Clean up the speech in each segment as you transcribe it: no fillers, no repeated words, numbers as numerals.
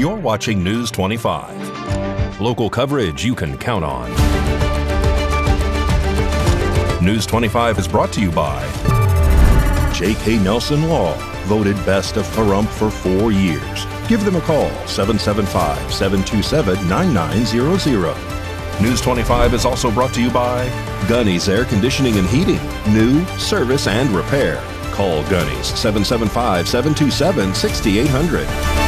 You're watching News 25. Local coverage you can count on. News 25 is brought to you by J.K. Nelson Law, voted best of Pahrump for 4 years. Give them a call, 775-727-9900. News 25 is also brought to you by Gunny's Air Conditioning and Heating. New, service, and repair. Call Gunny's, 775-727-6800.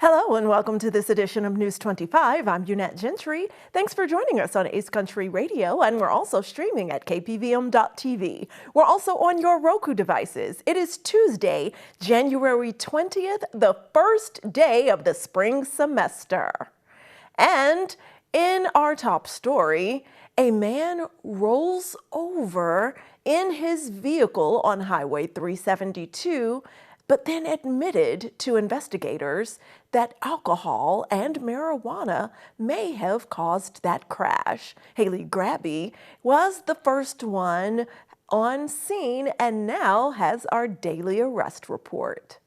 Hello and welcome to this edition of News 25. I'm Unette Gentry. Thanks for joining us on Ace Country Radio, and we're also streaming at KPVM.TV. We're also on your Roku devices. It is Tuesday, January 20th, the first day of the spring semester. And in our top story, a man rolls over in his vehicle on Highway 372, but then admitted to investigators that alcohol and marijuana may have caused that crash. Haley Grabby was the first one on scene and now has our daily arrest report.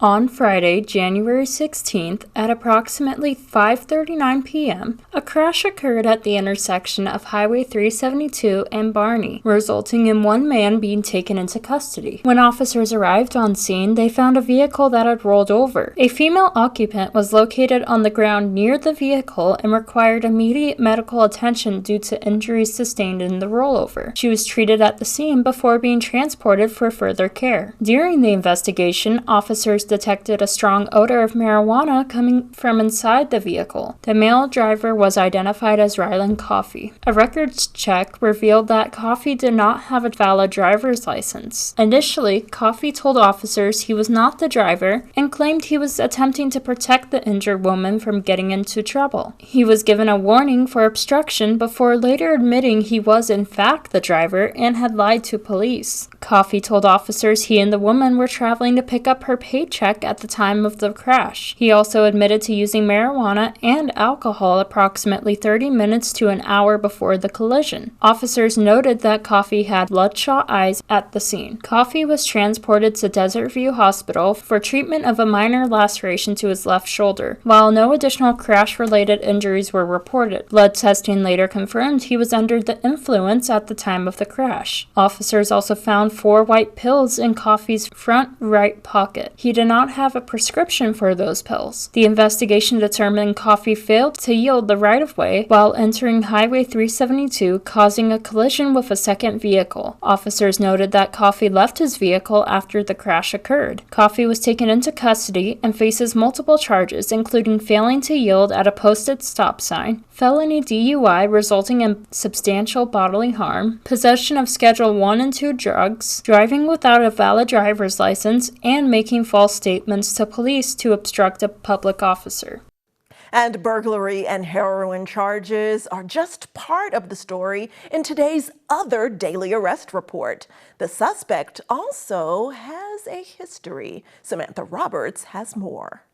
On Friday, January 16th, at approximately 5:39 p.m., a crash occurred at the intersection of Highway 372 and Barney, resulting in one man being taken into custody. When officers arrived on scene, they found a vehicle that had rolled over. A female occupant was located on the ground near the vehicle and required immediate medical attention due to injuries sustained in the rollover. She was treated at the scene before being transported for further care. During the investigation, officers detected a strong odor of marijuana coming from inside the vehicle. The male driver was identified as Rylan Coffey. A records check revealed that Coffey did not have a valid driver's license. Initially, Coffey told officers he was not the driver and claimed he was attempting to protect the injured woman from getting into trouble. He was given a warning for obstruction before later admitting he was in fact the driver and had lied to police. Coffey told officers he and the woman were traveling to pick up her paycheck at the time of the crash. He also admitted to using marijuana and alcohol approximately 30 minutes to an hour before the collision. Officers noted that Coffey had bloodshot eyes at the scene. Coffey was transported to Desert View Hospital for treatment of a minor laceration to his left shoulder, while no additional crash-related injuries were reported. Blood testing later confirmed he was under the influence at the time of the crash. Officers also found 4 white pills in Coffey's front right pocket. He did not have a prescription for those pills. The investigation determined Coffey failed to yield the right-of-way while entering Highway 372, causing a collision with a second vehicle. Officers noted that Coffey left his vehicle after the crash occurred. Coffey was taken into custody and faces multiple charges, including failing to yield at a posted stop sign, felony DUI resulting in substantial bodily harm, possession of Schedule 1 and 2 drugs, driving without a valid driver's license, and making false statements to police to obstruct a public officer. And burglary and heroin charges are just part of the story in today's other daily arrest report. The suspect also has a history. Samantha Roberts has more.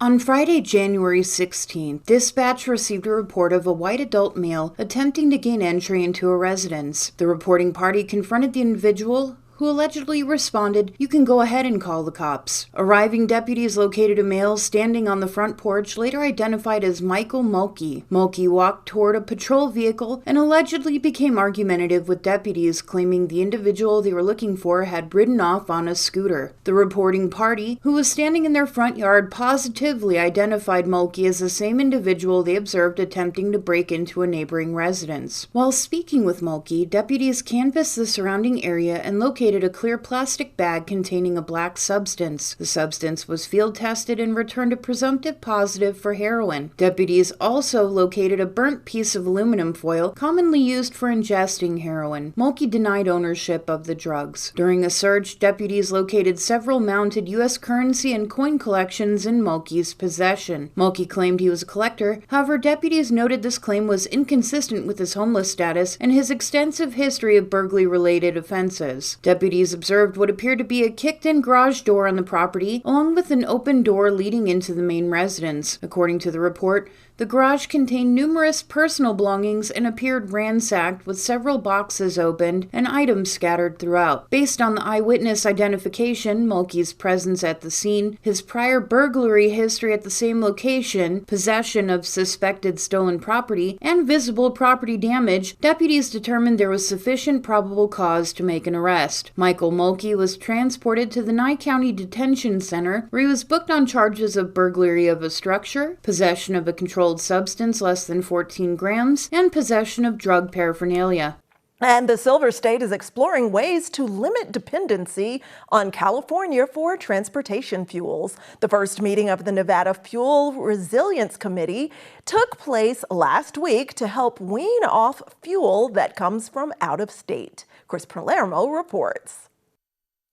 On Friday, January 16th, dispatch received a report of a white adult male attempting to gain entry into a residence. The reporting party confronted the individual, who allegedly responded, "You can go ahead and call the cops." Arriving deputies located a male standing on the front porch, later identified as Michael Mulkey. Mulkey walked toward a patrol vehicle and allegedly became argumentative with deputies, claiming the individual they were looking for had ridden off on a scooter. The reporting party, who was standing in their front yard, positively identified Mulkey as the same individual they observed attempting to break into a neighboring residence. While speaking with Mulkey, deputies canvassed the surrounding area and located a clear plastic bag containing a black substance. The substance was field tested and returned a presumptive positive for heroin. Deputies also located a burnt piece of aluminum foil commonly used for ingesting heroin. Mulkey denied ownership of the drugs. During a search, deputies located several mounted U.S. currency and coin collections in Mulkey's possession. Mulkey claimed he was a collector. However, deputies noted this claim was inconsistent with his homeless status and his extensive history of burglary-related offenses. Deputies observed what appeared to be a kicked-in garage door on the property, along with an open door leading into the main residence. According to the report, The garage contained numerous personal belongings and appeared ransacked, with several boxes opened and items scattered throughout. Based on the eyewitness identification, Mulkey's presence at the scene, his prior burglary history at the same location, possession of suspected stolen property, and visible property damage, deputies determined there was sufficient probable cause to make an arrest. Michael Mulkey was transported to the Nye County Detention Center, where he was booked on charges of burglary of a structure, possession of a controlled substance less than 14 grams, and possession of drug paraphernalia. And the Silver State is exploring ways to limit dependency on California for transportation fuels. The first meeting of the Nevada Fuel Resilience Committee took place last week to help wean off fuel that comes from out of state. Chris Palermo reports.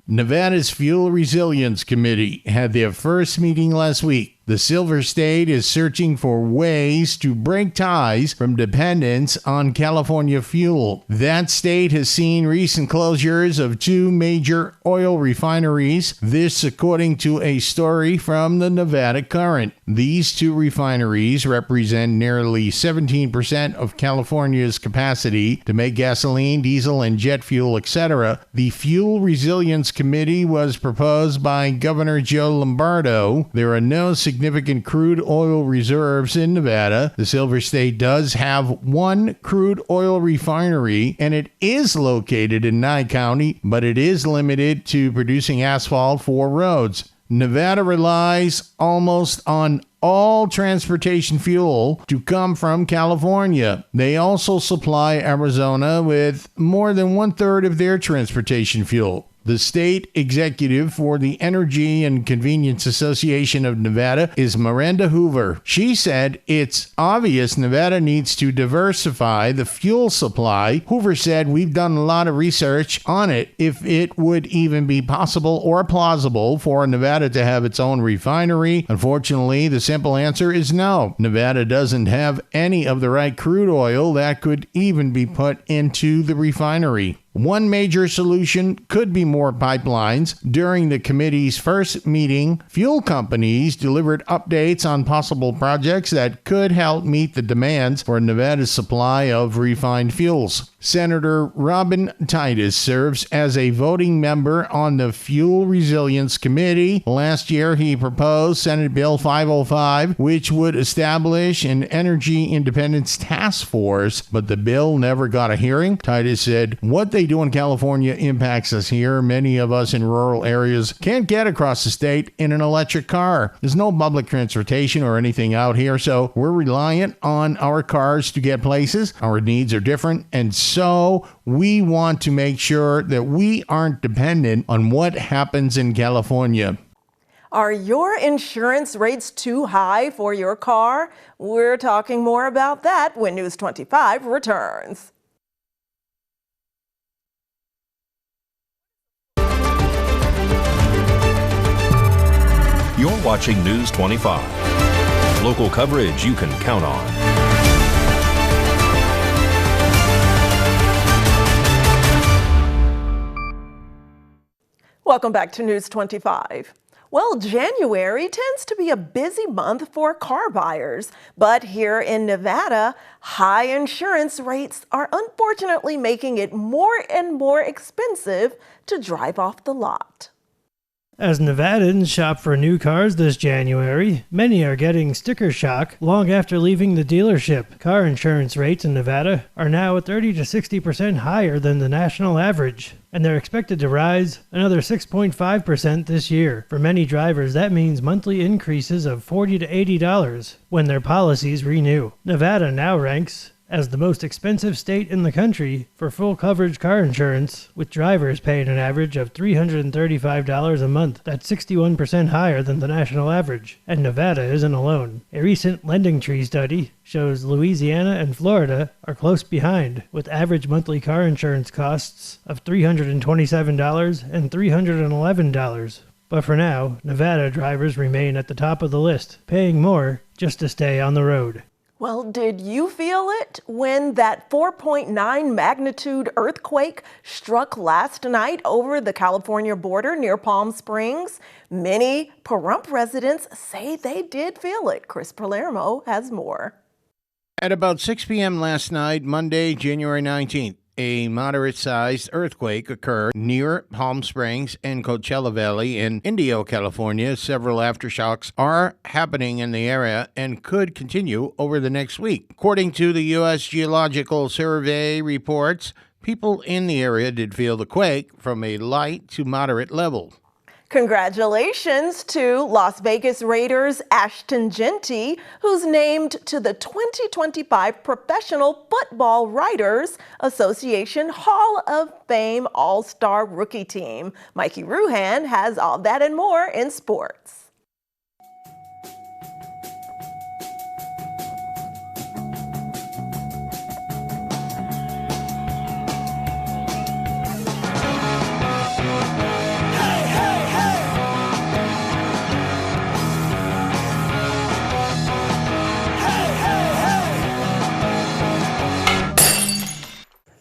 Nevada's Fuel Resilience Committee had their first meeting last week. The Silver State is searching for ways to break ties from dependence on California fuel. That state has seen recent closures of 2 major oil refineries. This according to a story from the Nevada Current. These 2 refineries represent nearly 17% of California's capacity to make gasoline, diesel, and jet fuel, etc. The Fuel Resilience Committee was proposed by Governor Joe Lombardo. There are no significant crude oil reserves in Nevada. The Silver State does have 1 crude oil refinery, and it is located in Nye County, but it is limited to producing asphalt for roads. Nevada relies almost on all transportation fuel to come from California. They also supply Arizona with more than 1/3 of their transportation fuel. The state executive for the Energy and Convenience Association of Nevada is Miranda Hoover. She said it's obvious Nevada needs to diversify the fuel supply. Hoover said, "We've done a lot of research on it, if it would even be possible or plausible for Nevada to have its own refinery. Unfortunately, the simple answer is no. Nevada doesn't have any of the right crude oil that could even be put into the refinery." One major solution could be more pipelines. During the committee's first meeting, fuel companies delivered updates on possible projects that could help meet the demands for Nevada's supply of refined fuels. Senator Robin Titus serves as a voting member on the Fuel Resilience Committee. Last year, he proposed Senate Bill 505, which would establish an energy independence task force, but the bill never got a hearing. Titus said, "What they do in California impacts us here. Many of us in rural areas can't get across the state in an electric car. There's no public transportation or anything out here, so we're reliant on our cars to get places. Our needs are different, and so we want to make sure that we aren't dependent on what happens in California." Are your insurance rates too high for your car? We're talking more about that when News 25 returns. You're watching News 25. Local coverage you can count on. Welcome back to News 25. Well, January tends to be a busy month for car buyers, but here in Nevada, high insurance rates are unfortunately making it more and more expensive to drive off the lot. As Nevadans shop for new cars this January, many are getting sticker shock long after leaving the dealership. Car insurance rates in Nevada are now 30 to 60% higher than the national average, and they're expected to rise another 6.5% this year. For many drivers, that means monthly increases of $40 to $80 when their policies renew. Nevada now ranks as the most expensive state in the country for full coverage car insurance, with drivers paying an average of $335 a month. That's 61% higher than the national average, and Nevada isn't alone. A recent LendingTree study shows Louisiana and Florida are close behind, with average monthly car insurance costs of $327 and $311. But for now, Nevada drivers remain at the top of the list, paying more just to stay on the road. Well, did you feel it when that 4.9 magnitude earthquake struck last night over the California border near Palm Springs? Many Pahrump residents say they did feel it. Chris Palermo has more. At about 6 p.m. last night, Monday, January 19th, a moderate-sized earthquake occurred near Palm Springs and Coachella Valley in Indio, California. Several aftershocks are happening in the area and could continue over the next week. According to the U.S. Geological Survey reports, people in the area did feel the quake from a light to moderate level. Congratulations to Las Vegas Raiders Ashton Jeanty, who's named to the 2025 Professional Football Writers Association Hall of Fame All-Star Rookie Team. Mikey Ruhan has all that and more in sports.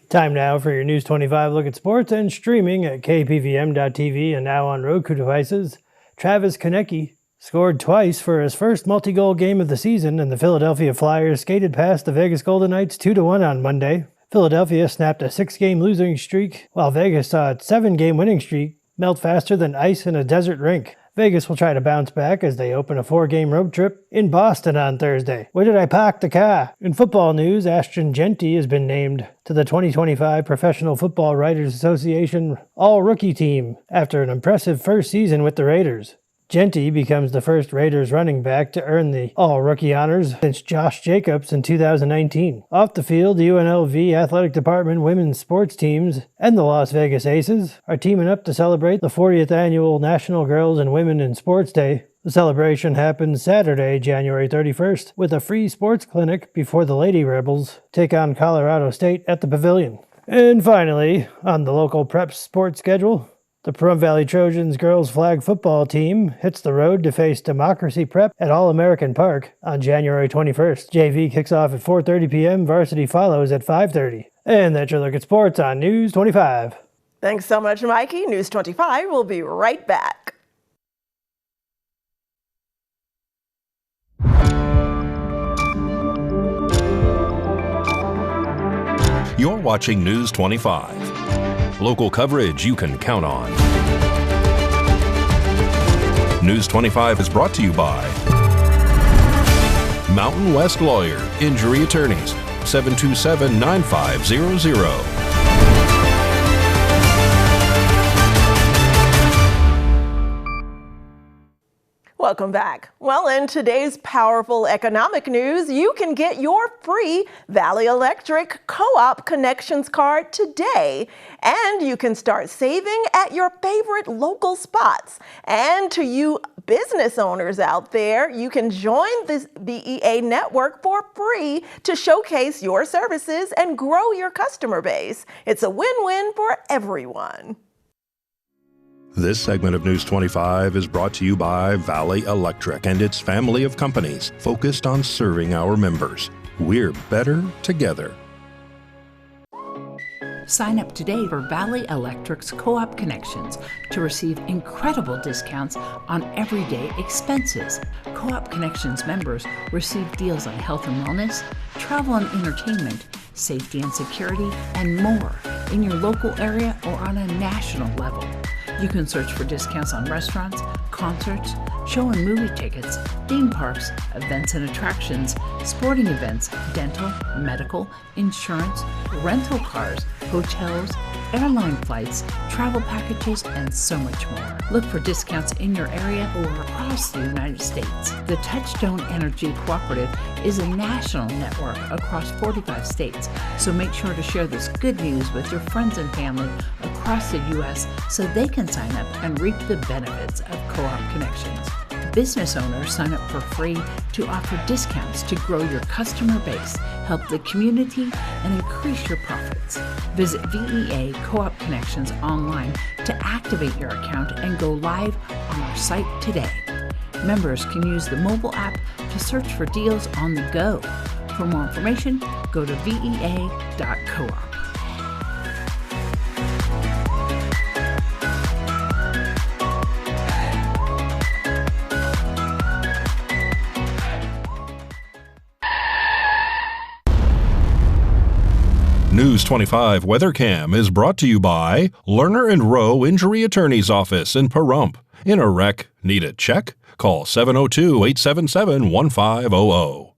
Time now for your News 25 look at sports and streaming at KPVM.TV and now on Roku devices. Travis Konecny scored twice for his first multi-goal game of the season, and the Philadelphia Flyers skated past the Vegas Golden Knights 2-1 on Monday. Philadelphia snapped a 6-game losing streak, while Vegas saw its 7-game winning streak melt faster than ice in a desert rink. Vegas will try to bounce back as they open a 4-game road trip in Boston on Thursday. Where did I park the car? In football news, Ashton Jeanty has been named to the 2025 Professional Football Writers Association All-Rookie Team after an impressive first season with the Raiders. Jeanty becomes the first Raiders running back to earn the All-Rookie honors since Josh Jacobs in 2019. Off the field, the UNLV Athletic Department women's sports teams and the Las Vegas Aces are teaming up to celebrate the 40th annual National Girls and Women in Sports Day. The celebration happens Saturday, January 31st, with a free sports clinic before the Lady Rebels take on Colorado State at the Pavilion. And finally, on the local prep sports schedule, the Pahrump Valley Trojans girls flag football team hits the road to face Democracy Prep at All-American Park on January 21st. JV kicks off at 4:30 p.m., varsity follows at 5:30. And that's your look at sports on News 25. Thanks so much, Mikey. News 25 will be right back. You're watching News 25. Local coverage you can count on. News 25 is brought to you by Mountain West Lawyer, Injury Attorneys, 727-9500. Welcome back. Well, in today's powerful economic news, you can get your free Valley Electric Co-op Connections card today, and you can start saving at your favorite local spots. And to you business owners out there, you can join this VEA network for free to showcase your services and grow your customer base. It's a win-win for everyone. This segment of News 25 is brought to you by Valley Electric and its family of companies focused on serving our members. We're better together. Sign up today for Valley Electric's Co-op Connections to receive incredible discounts on everyday expenses. Co-op Connections members receive deals on health and wellness, travel and entertainment, safety and security, and more in your local area or on a national level. You can search for discounts on restaurants, concerts, show and movie tickets, theme parks, events and attractions, sporting events, dental, medical, insurance, rental cars, hotels, airline flights, travel packages, and so much more. Look for discounts in your area or across the United States. The Touchstone Energy Cooperative is a national network across 45 states, so make sure to share this good news with your friends and family across the U.S. so they can sign up and reap the benefits of Co-op Connections. Business owners sign up for free to offer discounts to grow your customer base, help the community, and increase your profits. Visit VEA Co-op Connections online to activate your account and go live on our site today. Members can use the mobile app to search for deals on the go. For more information, go to vea.coop. News 25 WeatherCam is brought to you by Lerner and Rowe Injury Attorney's Office in Pahrump. In a wreck, need a check? Call 702-877-1500.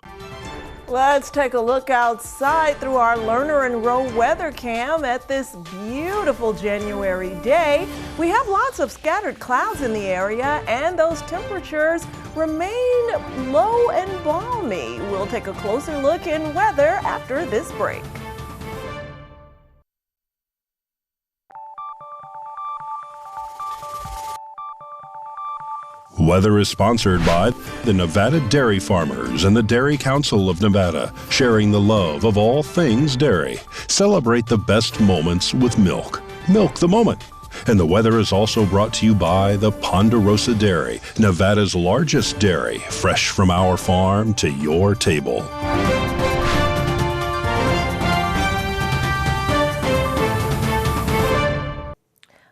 Let's take a look outside through our Lerner and Rowe weather cam at this beautiful January day. We have lots of scattered clouds in the area, and those temperatures remain low and balmy. We'll take a closer look in weather after this break. Weather is sponsored by the Nevada Dairy Farmers and the Dairy Council of Nevada, sharing the love of all things dairy. Celebrate the best moments with milk. Milk the moment. And the weather is also brought to you by the Ponderosa Dairy, Nevada's largest dairy, fresh from our farm to your table.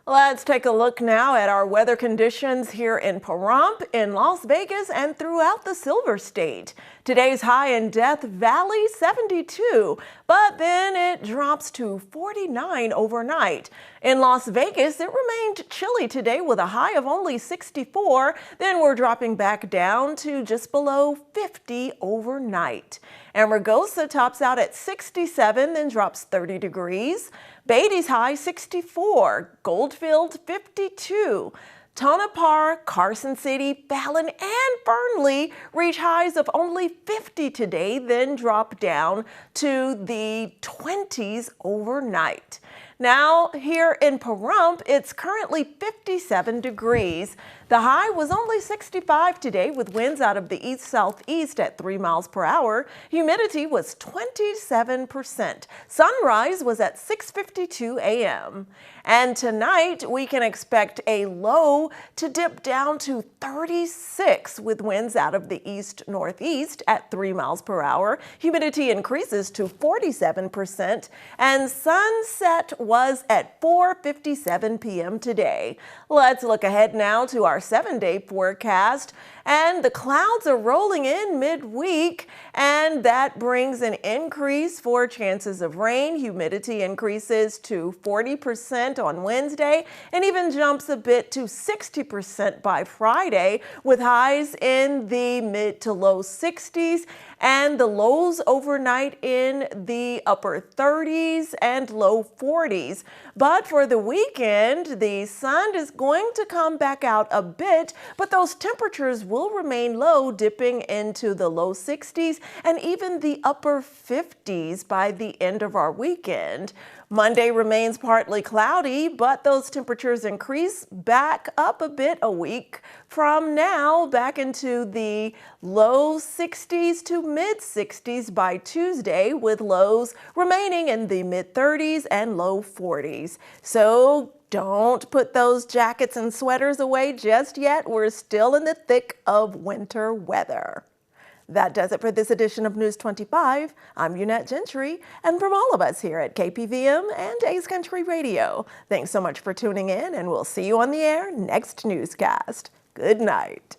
Let's take a look now at our weather conditions here in Pahrump, in Las Vegas, and throughout the Silver State. Today's high in Death Valley, 72, but then it drops to 49 overnight. In Las Vegas, it remained chilly today with a high of only 64. Then we're dropping back down to just below 50 overnight. Amargosa tops out at 67, then drops 30 degrees. Beatty's high 64, Goldfield 52. Tonopah, Carson City, Fallon, and Fernley reach highs of only 50 today, then drop down to the 20s overnight. Now, here in Pahrump, it's currently 57 degrees. The high was only 65 today with winds out of the east-southeast at 3 miles per hour. Humidity was 27%. Sunrise was at 6:52 a.m. And tonight, we can expect a low to dip down to 36 with winds out of the east-northeast at 3 miles per hour. Humidity increases to 47%, and sunset was at 4:57 p.m. today. Let's look ahead now to our 7-day forecast, and the clouds are rolling in midweek, and that brings an increase for chances of rain. Humidity increases to 40% on Wednesday and even jumps a bit to 60% by Friday, with highs in the mid to low 60s and the lows overnight in the upper 30s and low 40s. But for the weekend, the sun is going to come back out a bit, but those temperatures will remain low, dipping into the low 60s and even the upper 50s by the end of our weekend. Monday remains partly cloudy, but those temperatures increase back up a bit a week from now, back into the low 60s to mid 60s by Tuesday, with lows remaining in the mid 30s and low 40s. So don't put those jackets and sweaters away just yet. We're still in the thick of winter weather. That does it for this edition of News 25. I'm Unette Gentry, and from all of us here at KPVM and A's Country Radio, thanks so much for tuning in, and we'll see you on the air next newscast. Good night.